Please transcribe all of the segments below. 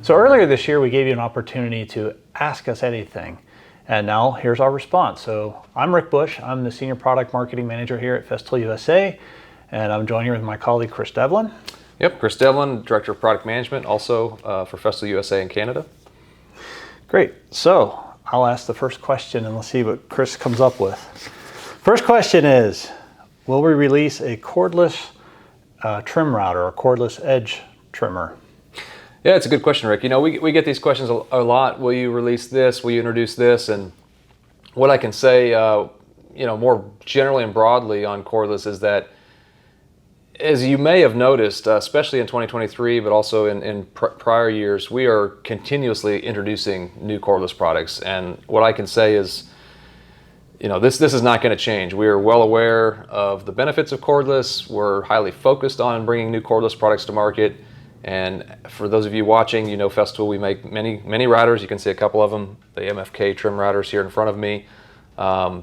So earlier this year, we gave you an opportunity to ask us anything. And now here's our response. So I'm Rick Bush. I'm the Senior Product Marketing Manager here at Festool USA. And I'm joined here with my colleague, Chris Devlin. Yep, Chris Devlin, Director of Product Management, also for Festool USA in Canada. Great. So I'll ask the first question and let's see what Chris comes up with. First question is, will we release a cordless trim router or cordless edge trimmer? Yeah, it's a good question, Rick. You know, we get these questions a lot. Will you release this? Will you introduce this? And what I can say, you know, more generally and broadly on cordless is that, as you may have noticed, especially in 2023, but also in prior years, we are continuously introducing new cordless products. And what I can say is, you know, this is not going to change. We are well aware of the benefits of cordless. We're highly focused on bringing new cordless products to market. And for those of you watching, you know Festool, we make many routers. You can see a couple of them, the MFK trim routers here in front of me.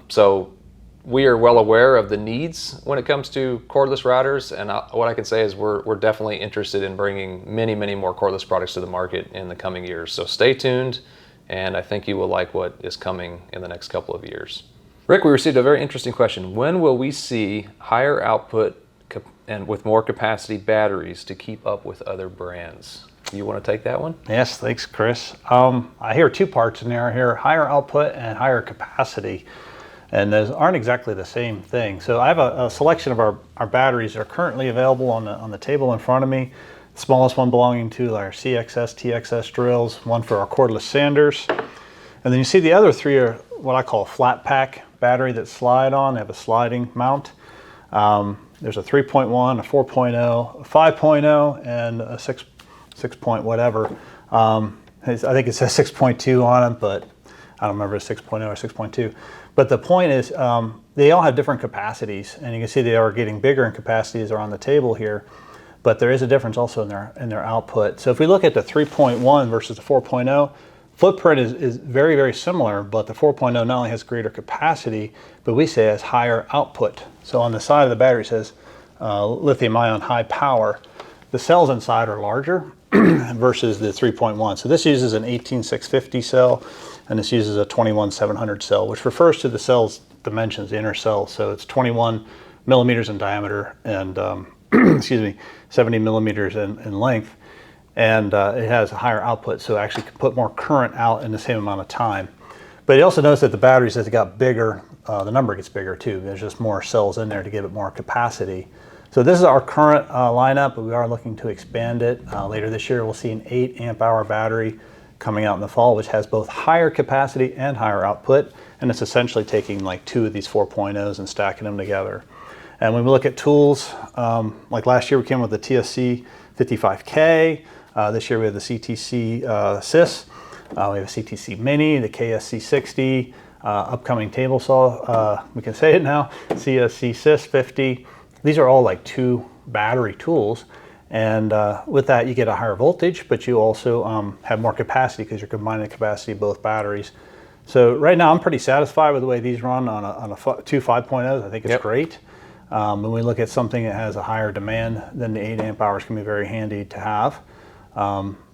So we are well aware of the needs when it comes to cordless routers. And what I can say is we're definitely interested in bringing many more cordless products to the market in the coming years. So stay tuned, and I think you will like what is coming in the next couple of years. Rick, we received a very interesting question. When will we see higher output and with more capacity batteries to keep up with other brands? You want to take that one? Yes, thanks, Chris. I hear two parts in there. I hear higher output and higher capacity, and those aren't exactly the same thing. So I have a selection of our batteries that are currently available on the table in front of me. The smallest one belonging to our CXS, TXS drills, one for our cordless sanders. And then you see the other three are what I call a flat pack battery that slide on. They have a sliding mount. There's a 3.1, a 4.0, a 5.0, and a 6 point whatever. I think it says 6.2 on it, but I don't remember if it's 6.0 or 6.2. But the point is, they all have different capacities, and you can see they are getting bigger in capacity as they're on the table here. But there is a difference also in their output. So if we look at the 3.1 versus the 4.0, footprint is very similar, but the 4.0 not only has greater capacity, but we say has higher output. So on the side of the battery it says lithium ion high power. The cells inside are larger versus the 3.1. So this uses an 18650 cell, and this uses a 21700 cell, which refers to the cell's dimensions, the inner cell. So it's 21 millimeters in diameter and excuse me, 70 millimeters in length. And it has a higher output, so it actually can put more current out in the same amount of time. But you also notice that the batteries, as it got bigger, the number gets bigger too. There's just more cells in there to give it more capacity. So this is our current lineup, but we are looking to expand it. Later this year, we'll see an 8 amp hour battery coming out in the fall, which has both higher capacity and higher output. And it's essentially taking like two of these 4.0s and stacking them together. And when we look at tools, like last year we came with the TSC 55K. This year we have the CTC CIS, we have a CTC Mini, the KSC 60, upcoming table saw, we can say it now, CSC CIS 50. These are all like 2 battery tools, and with that you get a higher voltage, but you also have more capacity because you're combining the capacity of both batteries. So right now I'm pretty satisfied with the way these run on two 5.0s. I think it's great. When we look at something that has a higher demand, then the 8 amp hours can be very handy to have.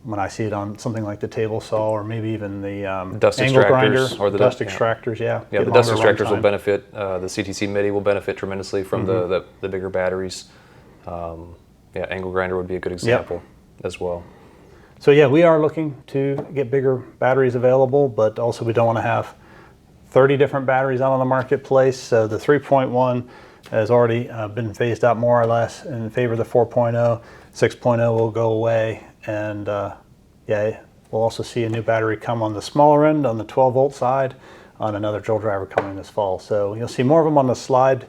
When I see it on something like the table saw or maybe even the dust angle grinder or the dust extractors, the dust extractors will benefit. The CTC MIDI will benefit tremendously from the bigger batteries. Angle grinder would be a good example as well. So yeah, we are looking to get bigger batteries available, but also we don't want to have 30 different batteries out on the marketplace. So the 3.1 has already been phased out more or less in favor of the 4.0. 6.0 will go away, and we'll also see a new battery come on the smaller end, on the 12 volt side, on another drill driver coming this fall. So you'll see more of them on the slide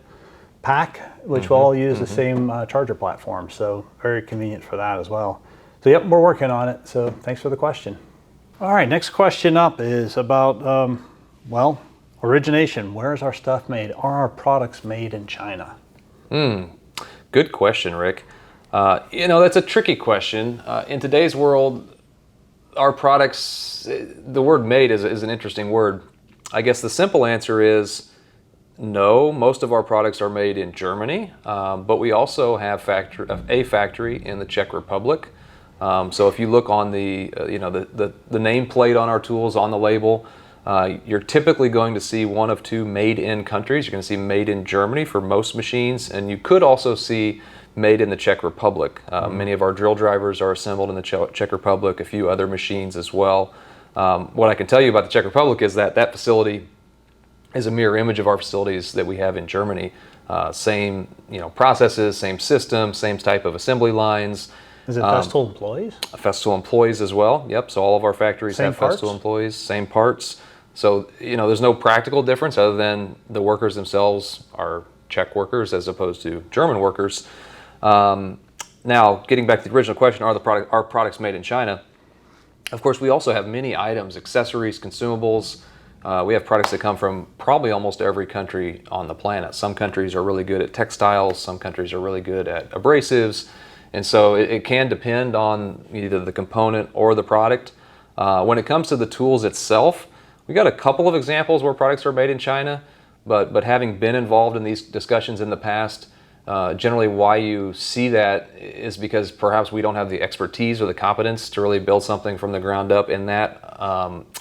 pack, which will all use the same charger platform. So very convenient for that as well. So yep, we're working on it. So thanks for the question. All right, next question up is about, origination. Where is our stuff made? Are our products made in China? Good question, Rick. That's a tricky question. In today's world, our products, the word made is an interesting word. I guess the simple answer is no, most of our products are made in Germany, but we also have a factory in the Czech Republic. So if you look on the the nameplate on our tools on the label, you're typically going to see one of two made in countries. You're going to see made in Germany for most machines, and you could also see made in the Czech Republic. Many of our drill drivers are assembled in the Czech Republic, a few other machines as well. What I can tell you about the Czech Republic is that that facility is a mirror image of our facilities that we have in Germany. Same processes, same system, same type of assembly lines. Is it Festool employees? Festool employees as well. Yep. So all of our factories Same have parts? Festool employees, same parts. So there's no practical difference other than the workers themselves are Czech workers as opposed to German workers. Now, getting back to the original question, are our products made in China? Of course, we also have many items, accessories, consumables. We have products that come from probably almost every country on the planet. Some countries are really good at textiles. Some countries are really good at abrasives. And so it can depend on either the component or the product. When it comes to the tools itself, we got a couple of examples where products are made in China, but having been involved in these discussions in the past, generally why you see that is because perhaps we don't have the expertise or the competence to really build something from the ground up in that,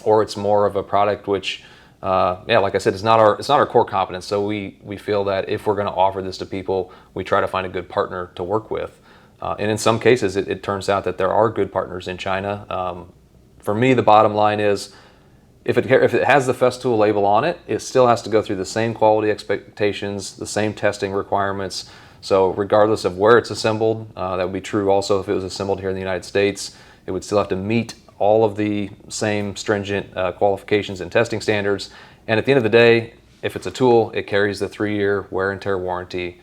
or it's more of a product which, like I said, it's not our core competence. So we feel that if we're going to offer this to people, we try to find a good partner to work with. And in some cases, it turns out that there are good partners in China. For me, the bottom line is, if it has the Festool label on it, it still has to go through the same quality expectations, the same testing requirements. So regardless of where it's assembled, that would be true also if it was assembled here in the United States. It would still have to meet all of the same stringent qualifications and testing standards. And at the end of the day, if it's a tool, it carries the 3-year wear and tear warranty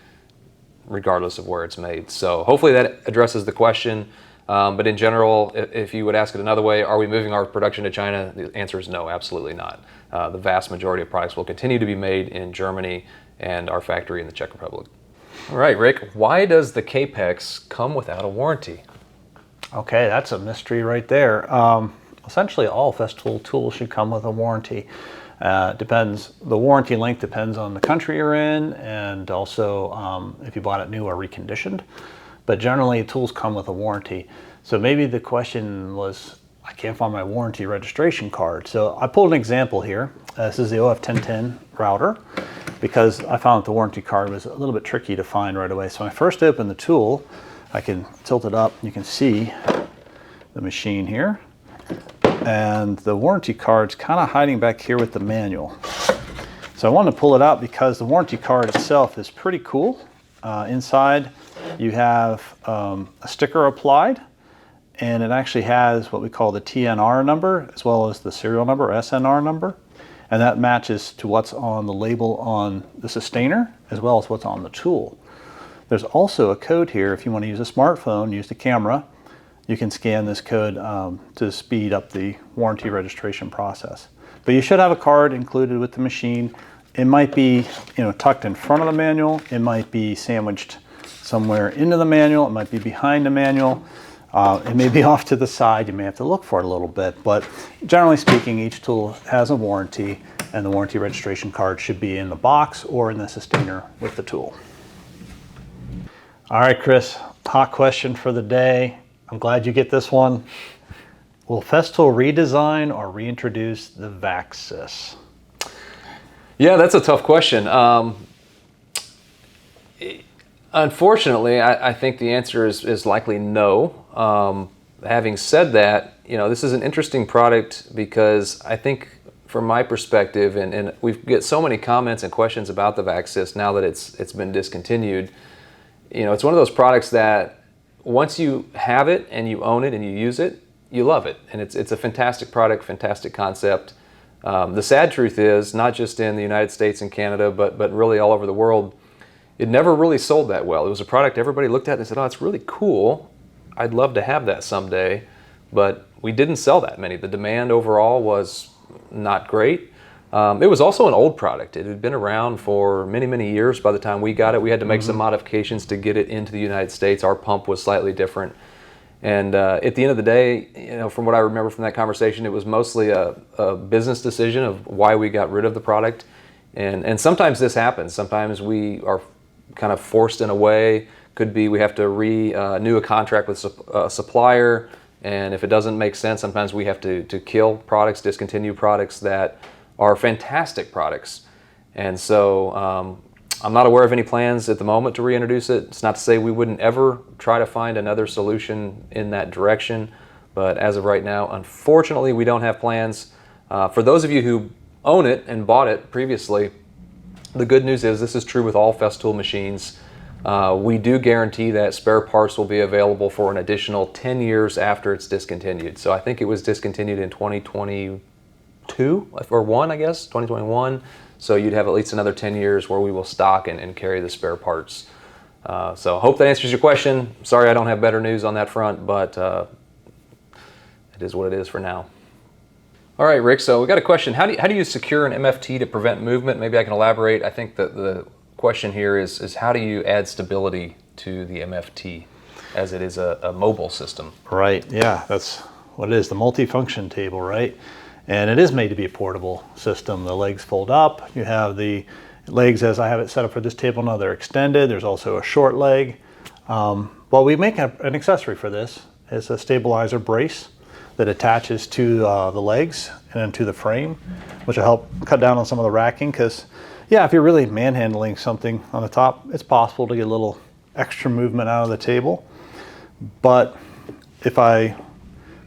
regardless of where it's made. So hopefully that addresses the question. But in general, if you would ask it another way, are we moving our production to China? The answer is no, absolutely not. The vast majority of products will continue to be made in Germany and our factory in the Czech Republic. All right, Rick, why does the Capex come without a warranty? Okay, that's a mystery right there. Essentially, all Festool tools should come with a warranty. The warranty length depends on the country you're in, and also if you bought it new or reconditioned. But generally, tools come with a warranty. So maybe the question was, I can't find my warranty registration card. So I pulled an example here. This is the OF1010 router, because I found that the warranty card was a little bit tricky to find right away. So when I first opened the tool, I can tilt it up, you can see the machine here. And the warranty card's kind of hiding back here with the manual. So I wanted to pull it out because the warranty card itself is pretty cool. Inside you have a sticker applied, and it actually has what we call the TNR number as well as the serial number, SNR number, and that matches to what's on the label on the sustainer as well as what's on the tool. There's also a code here. If you want to use a smartphone, use the camera, you can scan this code to speed up the warranty registration process. But you should have a card included with the machine. It might be tucked in front of the manual, it might be sandwiched somewhere into the manual, it might be behind the manual, it may be off to the side, you may have to look for it a little bit, but generally speaking, each tool has a warranty, and the warranty registration card should be in the box or in the sustainer with the tool. All right, Chris, hot question for the day. I'm glad you get this one. Will Festool redesign or reintroduce the Vaxis? Yeah, that's a tough question. Unfortunately, I think the answer is likely no. Having said that, this is an interesting product because I think from my perspective, and we get so many comments and questions about the Vaxis now that it's been discontinued. It's one of those products that once you have it and you own it and you use it, you love it. And it's a fantastic product, fantastic concept. The sad truth is, not just in the United States and Canada, but really all over the world, it never really sold that well. It was a product everybody looked at and said, oh, it's really cool. I'd love to have that someday. But we didn't sell that many. The demand overall was not great. It was also an old product. It had been around for many, many years by the time we got it. We had to make some modifications to get it into the United States. Our pump was slightly different. And at the end of the day, from what I remember from that conversation, it was mostly a business decision of why we got rid of the product. And sometimes this happens. Sometimes we are kind of forced in a way, Could be we have to renew a contract with a supplier, and if it doesn't make sense, sometimes we have to kill products, discontinue products that are fantastic products. And so I'm not aware of any plans at the moment to reintroduce it. It's not to say we wouldn't ever try to find another solution in that direction, but as of right now, unfortunately, we don't have plans. For those of you who own it and bought it previously, the good news is this is true with all Festool machines. We do guarantee that spare parts will be available for an additional 10 years after it's discontinued. So I think it was discontinued in 2022 or 2021. So you'd have at least another 10 years where we will stock and carry the spare parts. So I hope that answers your question. Sorry I don't have better news on that front, but it is what it is for now. All right, Rick, so we got a question. How do you secure an MFT to prevent movement? Maybe I can elaborate. I think that the question here is how do you add stability to the MFT as it is a mobile system? Right, yeah, that's what it is, the multifunction table, right? And it is made to be a portable system. The legs fold up. You have the legs, as I have it set up for this table now, they're extended. There's also a short leg. Well, we make an accessory for this. It's a stabilizer brace that attaches to the legs and then to the frame, which will help cut down on some of the racking, because yeah, if you're really manhandling something on the top, it's possible to get a little extra movement out of the table. But if I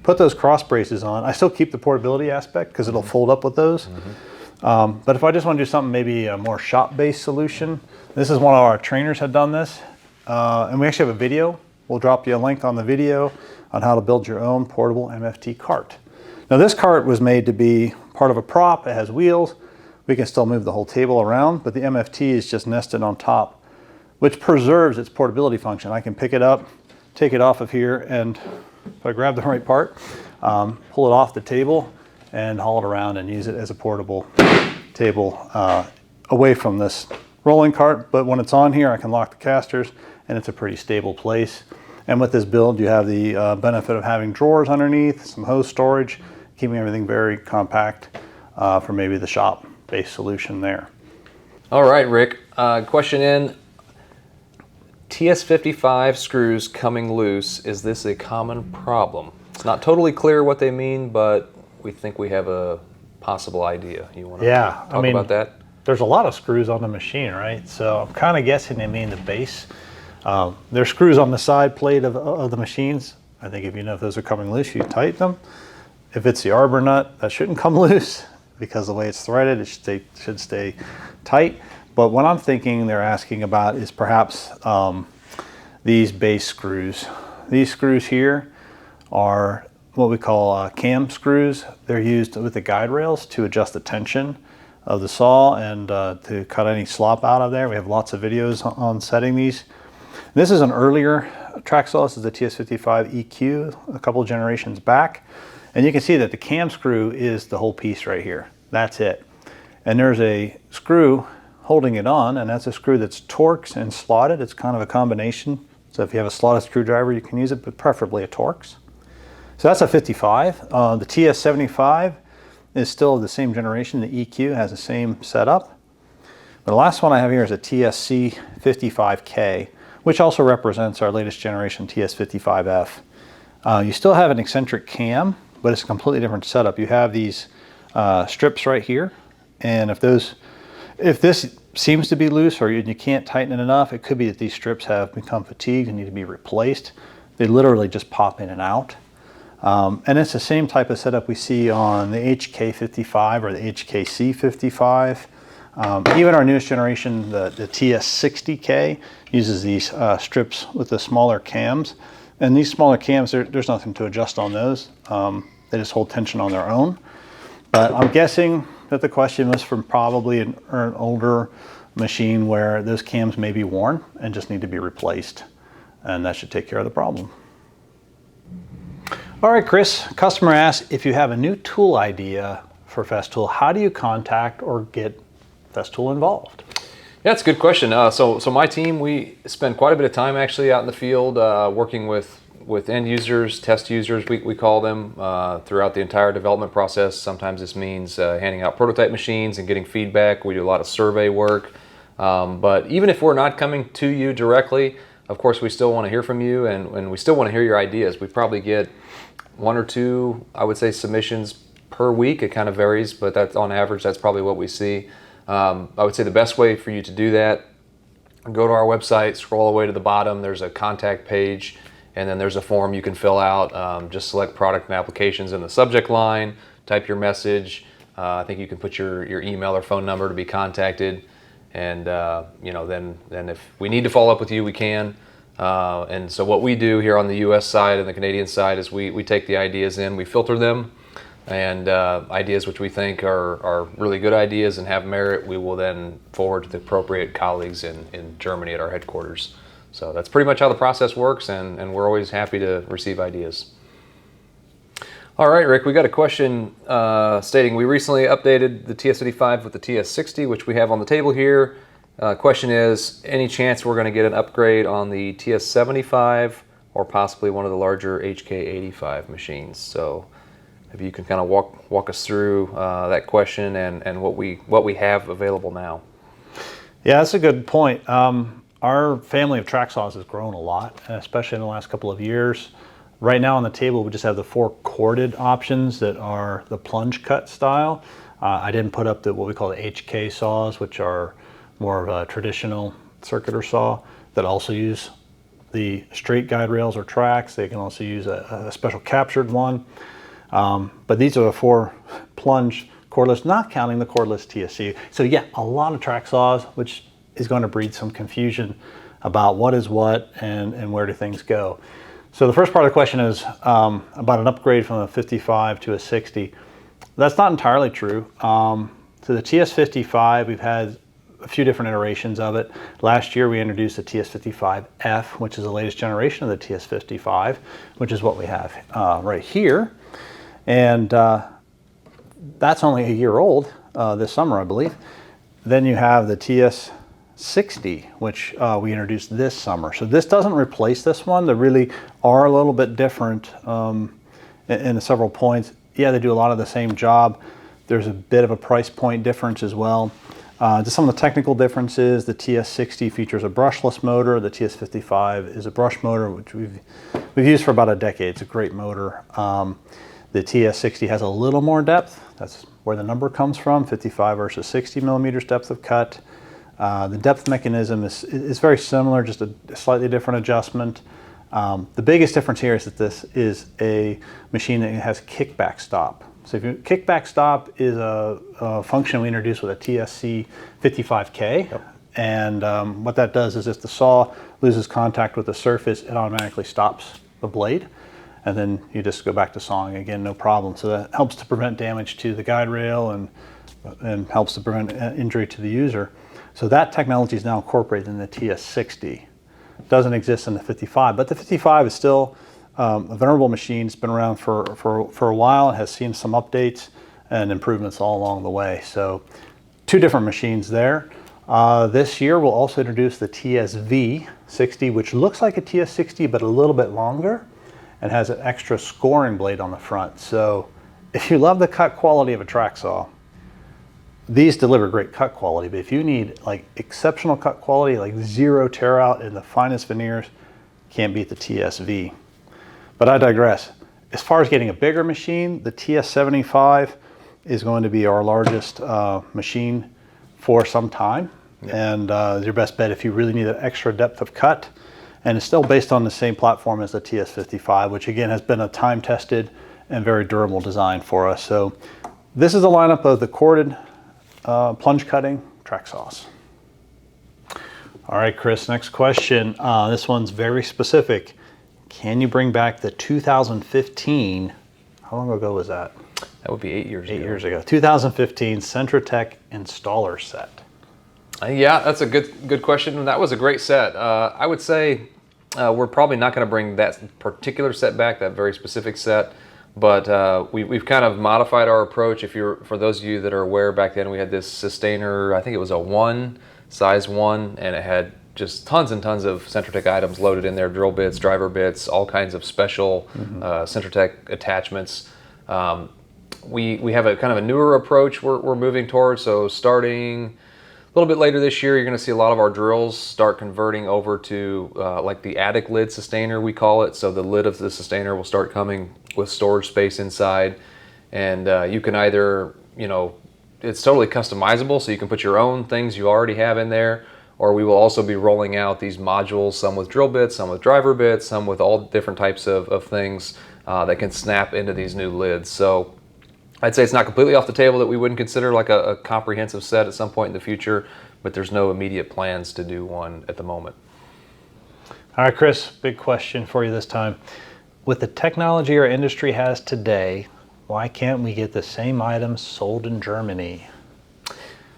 put those cross braces on, I still keep the portability aspect because it'll fold up with those. But if I just want to do something, maybe a more shop-based solution, this is one of our trainers had done this. And we actually have a video. We'll drop you a link on the video on how to build your own portable MFT cart. Now this cart was made to be part of a prop. It has wheels. We can still move the whole table around, but the MFT is just nested on top, which preserves its portability function. I can pick it up, take it off of here, and if I grab the right part, pull it off the table and haul it around and use it as a portable table away from this rolling cart. But when it's on here, I can lock the casters and it's a pretty stable place. And with this build, you have the benefit of having drawers underneath, some hose storage, keeping everything very compact for maybe the shop-based solution there. All right, Rick. Question in. TS55 screws coming loose. Is this a common problem? It's not totally clear what they mean, but we think we have a possible idea. You want to talk about that? There's a lot of screws on the machine, right? So I'm kind of guessing they mean the base. There's screws on the side plate of the machines. I think if you know if those are coming loose, you tighten them. If it's the arbor nut, that shouldn't come loose because the way it's threaded, it should stay tight. But what I'm thinking they're asking about is perhaps these base screws. These screws here are what we call cam screws. They're used with the guide rails to adjust the tension of the saw and to cut any slop out of there. We have lots of videos on setting these. This is an earlier track saw. This is the TS55 EQ, a couple generations back. And you can see that the cam screw is the whole piece right here. That's it. And there's a screw holding it on, and that's a screw that's Torx and slotted. It's kind of a combination. So if you have a slotted screwdriver, you can use it, but preferably a Torx. So that's a 55. The TS75 is still the same generation. The EQ has the same setup. The last one I have here is a TSC 55K, which also represents our latest generation TS55F. You still have an eccentric cam, but it's a completely different setup. You have these strips right here, and if this seems to be loose or you can't tighten it enough, it could be that these strips have become fatigued and need to be replaced. They literally just pop in and out. And it's the same type of setup we see on the HK55 or the HKC55. Even our newest generation, the TS60K, uses these strips with the smaller cams. And these smaller cams, there's nothing to adjust on those. They just hold tension on their own. But I'm guessing that the question was from probably an older machine where those cams may be worn and just need to be replaced. And that should take care of the problem. All right, Chris, customer asks, if you have a new tool idea for Festool, how do you contact or get Festool involved? Yeah, that's a good question. So my team, we spend quite a bit of time actually out in the field working with end users, test users, we call them, throughout the entire development process. Sometimes this means handing out prototype machines and getting feedback. We do a lot of survey work. But even if we're not coming to you directly, of course, we still want to hear from you, and we still want to hear your ideas. We probably get 1 or 2, I would say, submissions per week. It kind of varies, but that's on average, that's probably what we see. I would say the best way for you to do that, go to our website, scroll all the way to the bottom, there's a contact page, and then there's a form you can fill out. Just select product and applications in the subject line, type your message. I think you can put your email or phone number to be contacted, and then if we need to follow up with you, we can. And so what we do here on the U.S. side and the Canadian side is we take the ideas in, we filter them, and ideas which we think are really good ideas and have merit, we will then forward to the appropriate colleagues in Germany at our headquarters. So that's pretty much how the process works, and we're always happy to receive ideas. All right, Rick, we got a question stating we recently updated the TS55 with the TS60, which we have on the table here. Question is, any chance we're going to get an upgrade on the TS75 or possibly one of the larger HK85 machines? So if you can kind of walk us through that question and what we have available now. Yeah, that's a good point. Our family of track saws has grown a lot, especially in the last couple of years. Right now on the table, we just have the 4 corded options that are the plunge cut style. I didn't put up what we call the HK saws, which are more of a traditional circular saw that also use the straight guide rails or tracks. They can also use a special captured one. But these are the 4 plunge cordless, not counting the cordless TSC. So yeah, a lot of track saws, which is going to breed some confusion about what is what and where do things go. So the first part of the question is about an upgrade from a 55 to a 60. That's not entirely true. So the TS55, we've had a few different iterations of it. Last year we introduced the TS55F, which is the latest generation of the TS55, which is what we have right here. And that's only a year old this summer, I believe. Then you have the TS60, which we introduced this summer. So this doesn't replace this one. They really are a little bit different in several points. Yeah, they do a lot of the same job. There's a bit of a price point difference as well. Just some of the technical differences, the TS60 features a brushless motor. The TS55 is a brush motor, which we've used for about a decade. It's a great motor. The TS60 has a little more depth. That's where the number comes from, 55 versus 60 millimeters depth of cut. The depth mechanism is very similar, just a slightly different adjustment. The biggest difference here is that this is a machine that has kickback stop. So if you kickback stop is a function we introduced with a TSC 55K. Yep. And what that does is if the saw loses contact with the surface, it automatically stops the blade. And then you just go back to sawing again, no problem. So that helps to prevent damage to the guide rail and helps to prevent injury to the user. So that technology is now incorporated in the TS60. It doesn't exist in the 55, but the 55 is still a venerable machine. It's been around for a while. It has seen some updates and improvements all along the way. So 2 different machines there. This year we'll also introduce the TSV60, which looks like a TS60 but a little bit longer and has an extra scoring blade on the front. So if you love the cut quality of a track saw, these deliver great cut quality, but if you need like exceptional cut quality, like 0 tear out in the finest veneers, can't beat the TSV. But I digress. As far as getting a bigger machine, the TS75 is going to be our largest machine for some time. Yeah. And your best bet if you really need an extra depth of cut. And it's still based on the same platform as the TS55, which again has been a time-tested and very durable design for us. So this is the lineup of the corded plunge cutting track saws. All right, Chris, next question. This one's very specific. Can you bring back the 2015, how long ago was that? That would be 8 years ago. 8 years ago. 2015 Centratec installer set. Yeah, that's a good question. That was a great set. I would say we're probably not going to bring that particular set back, that very specific set. But we've kind of modified our approach. For those of you that are aware, back then we had this sustainer, I think it was a size 1, and it had just tons and tons of Centratec items loaded in there, drill bits, driver bits, all kinds of special Centratec attachments. We have a kind of a newer approach we're moving towards. So starting little bit later this year, you're going to see a lot of our drills start converting over to like the attic lid sustainer, we call it. So the lid of the sustainer will start coming with storage space inside, and you can either, it's totally customizable, so you can put your own things you already have in there, or we will also be rolling out these modules, some with drill bits, some with driver bits, some with all different types of things that can snap into these new lids. So I'd say it's not completely off the table that we wouldn't consider like a comprehensive set at some point in the future, but there's no immediate plans to do one at the moment. All right, Chris, big question for you this time. With the technology our industry has today, why can't we get the same items sold in Germany?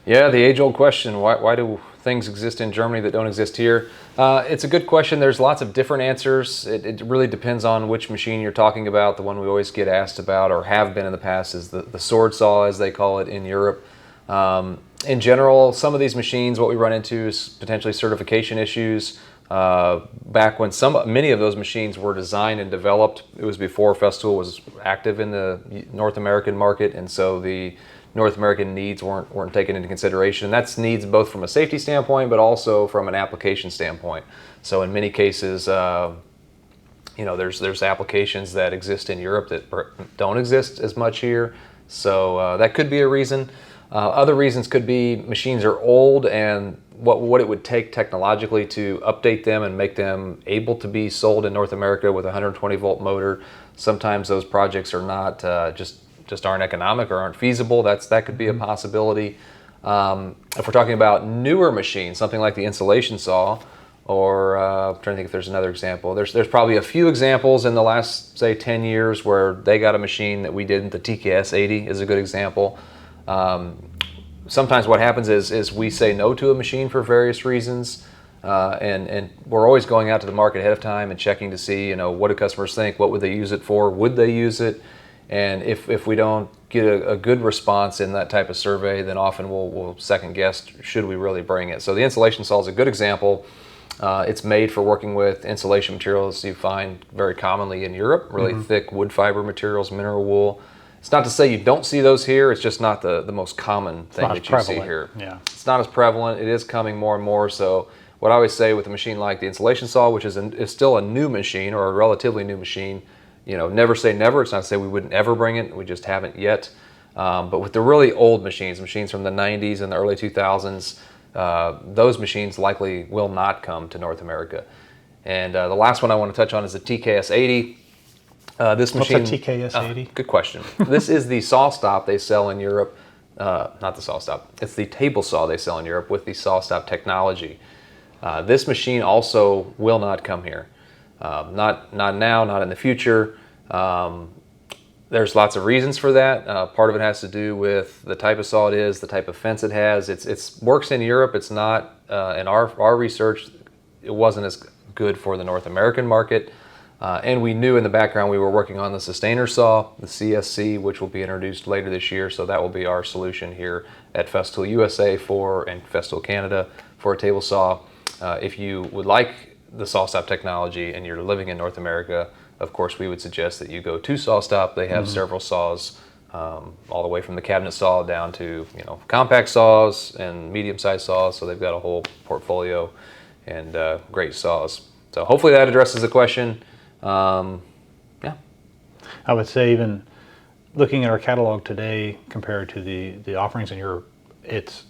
Yeah, the age-old question, why do things exist in Germany that don't exist here? It's a good question. There's lots of different answers. It really depends on which machine you're talking about. The one we always get asked about, or have been in the past, is the sword saw, as they call it in Europe. In general, some of these machines, what we run into is potentially certification issues. Back when many of those machines were designed and developed, it was before Festool was active in the North American market, and so the North American needs weren't taken into consideration. And that's needs both from a safety standpoint, but also from an application standpoint. So in many cases, there's applications that exist in Europe that don't exist as much here. So that could be a reason. Other reasons could be machines are old, and what it would take technologically to update them and make them able to be sold in North America with a 120 volt motor. Sometimes those projects are not just aren't economic or aren't feasible. That could be a possibility. If we're talking about newer machines, something like the insulation saw, or I'm trying to think if there's another example. There's probably a few examples in the last, say, 10 years where they got a machine that we didn't. The TKS 80 is a good example. Sometimes what happens is we say no to a machine for various reasons, and we're always going out to the market ahead of time and checking to see, what do customers think, what would they use it for, would they use it? And if we don't get a good response in that type of survey, then often we'll second guess, should we really bring it? So the insulation saw is a good example. It's made for working with insulation materials you find very commonly in Europe, really thick wood fiber materials, mineral wool. It's not to say you don't see those here, it's just not the most common thing that you see here. Yeah. It's not as prevalent, it is coming more and more. So what I always say with a machine like the insulation saw, which is still a new machine, or a relatively new machine, never say never. It's not to say we wouldn't ever bring it, we just haven't yet. But with the really old machines from the 90s and the early 2000s, those machines likely will not come to North America. And the last one I want to touch on is the TKS 80. This machine, what's a TKS 80? Good question. This is the saw stop they sell in Europe. Not the saw stop. It's the table saw they sell in Europe with the saw stop technology. This machine also will not come here. Not now, not in the future. There's lots of reasons for that. Part of it has to do with the type of saw it is, the type of fence it has. It works in Europe. It's not, in our research, it wasn't as good for the North American market. And we knew in the background we were working on the sustainer saw, the CSC, which will be introduced later this year. So that will be our solution here at Festool USA and Festool Canada for a table saw. If you would like the saw stop technology and you're living in North America, of course we would suggest that you go to Saw Stop. They have several saws, all the way from the cabinet saw down to compact saws and medium-sized saws. So they've got a whole portfolio and great saws. So hopefully that addresses the question. Yeah. I would say, even looking at our catalog today compared to the offerings in Europe, it's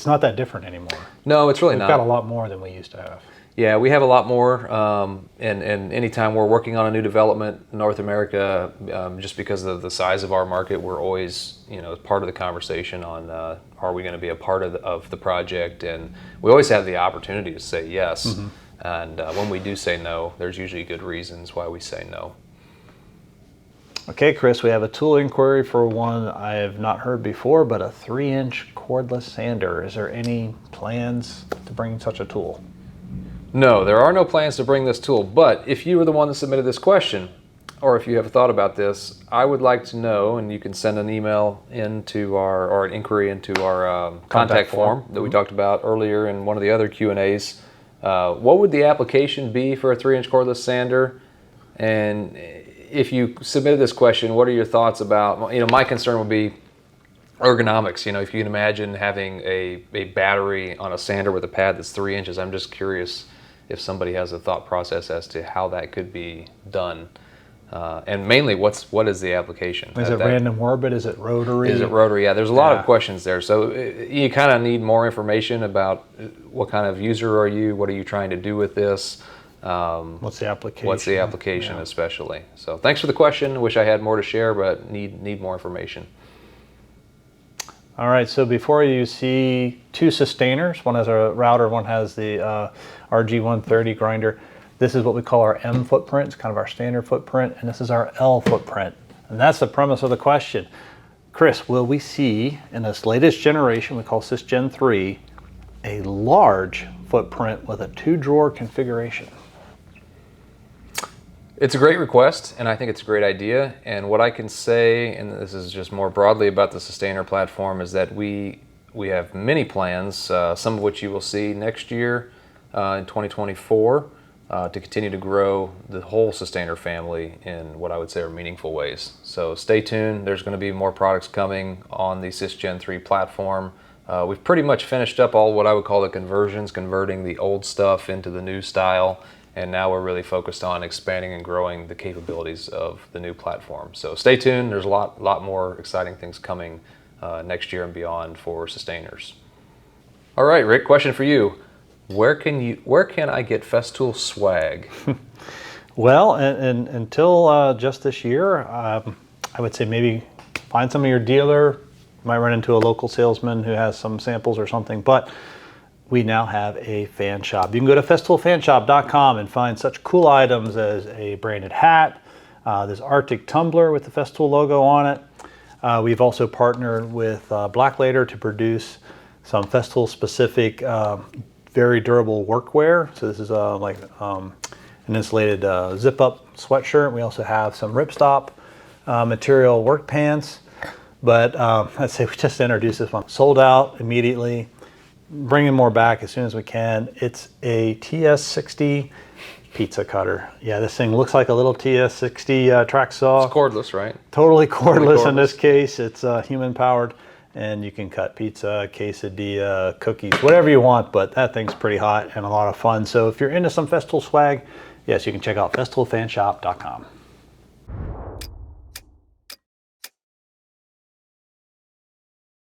not that different anymore. No, it's really We've not. got a lot more than we used to have. Yeah, we have a lot more, and anytime we're working on a new development in North America, just because of the size of our market, we're always, part of the conversation on are we going to be a part of the project, and we always have the opportunity to say yes, and when we do say no, there's usually good reasons why we say no. Okay, Chris, we have a tool inquiry for one I have not heard before, but a 3-inch cordless sander. Is there any plans to bring such a tool? No, there are no plans to bring this tool, but if you were the one that submitted this question, or if you have thought about this, I would like to know, and you can send an email into or an inquiry into our contact form that we talked about earlier in one of the other Q&As. What would the application be for a 3-inch cordless sander? And if you submitted this question, what are your thoughts about, my concern would be, ergonomics, if you can imagine having a battery on a sander with a pad that's 3 inches, I'm just curious if somebody has a thought process as to how that could be done. And mainly, what is the application? Is it random orbit? Is it rotary? Is it rotary? Yeah, there's a lot of questions there. So you kind of need more information about what kind of user are you? What are you trying to do with this? What's the application? What's the application especially? So thanks for the question. Wish I had more to share, but need more information. All right, so before you see two sustainers, one has a router, one has the RG130 grinder. This is what we call our M footprint. It's kind of our standard footprint, and this is our L footprint. And that's the premise of the question. Chris, will we see in this latest generation, we call CIS Gen 3, a large footprint with a 2-drawer configuration? It's a great request, and I think it's a great idea. And what I can say, and this is just more broadly about the Sustainer platform, is that we have many plans, some of which you will see next year in 2024, to continue to grow the whole Sustainer family in what I would say are meaningful ways. So stay tuned. There's going to be more products coming on the CIS Gen 3 platform. We've pretty much finished up all what I would call the conversions, converting the old stuff into the new style. And now we're really focused on expanding and growing the capabilities of the new platform. So stay tuned. There's a lot more exciting things coming next year and beyond for Sustainers. All right, Rick, question for you. Where can I get Festool swag? Well, and until just this year, I would say maybe find some of your dealer. You might run into a local salesman who has some samples or something, but we now have a fan shop. You can go to festoolfanshop.com and find such cool items as a branded hat, this Arctic tumbler with the Festool logo on it. We've also partnered with Blackletter to produce some Festool specific very durable workwear. So this is like an insulated zip-up sweatshirt. We also have some ripstop material work pants. But I'd say we just introduced this one. Sold out immediately. Bringing more back as soon as we can. It's a TS60 pizza cutter. Yeah, this thing looks like a little TS60 track saw. It's cordless, right? Totally cordless in this case. It's human powered, and you can cut pizza, quesadilla, cookies, whatever you want, but that thing's pretty hot and a lot of fun. So if you're into some Festool swag, yes, you can check out festoolfanshop.com.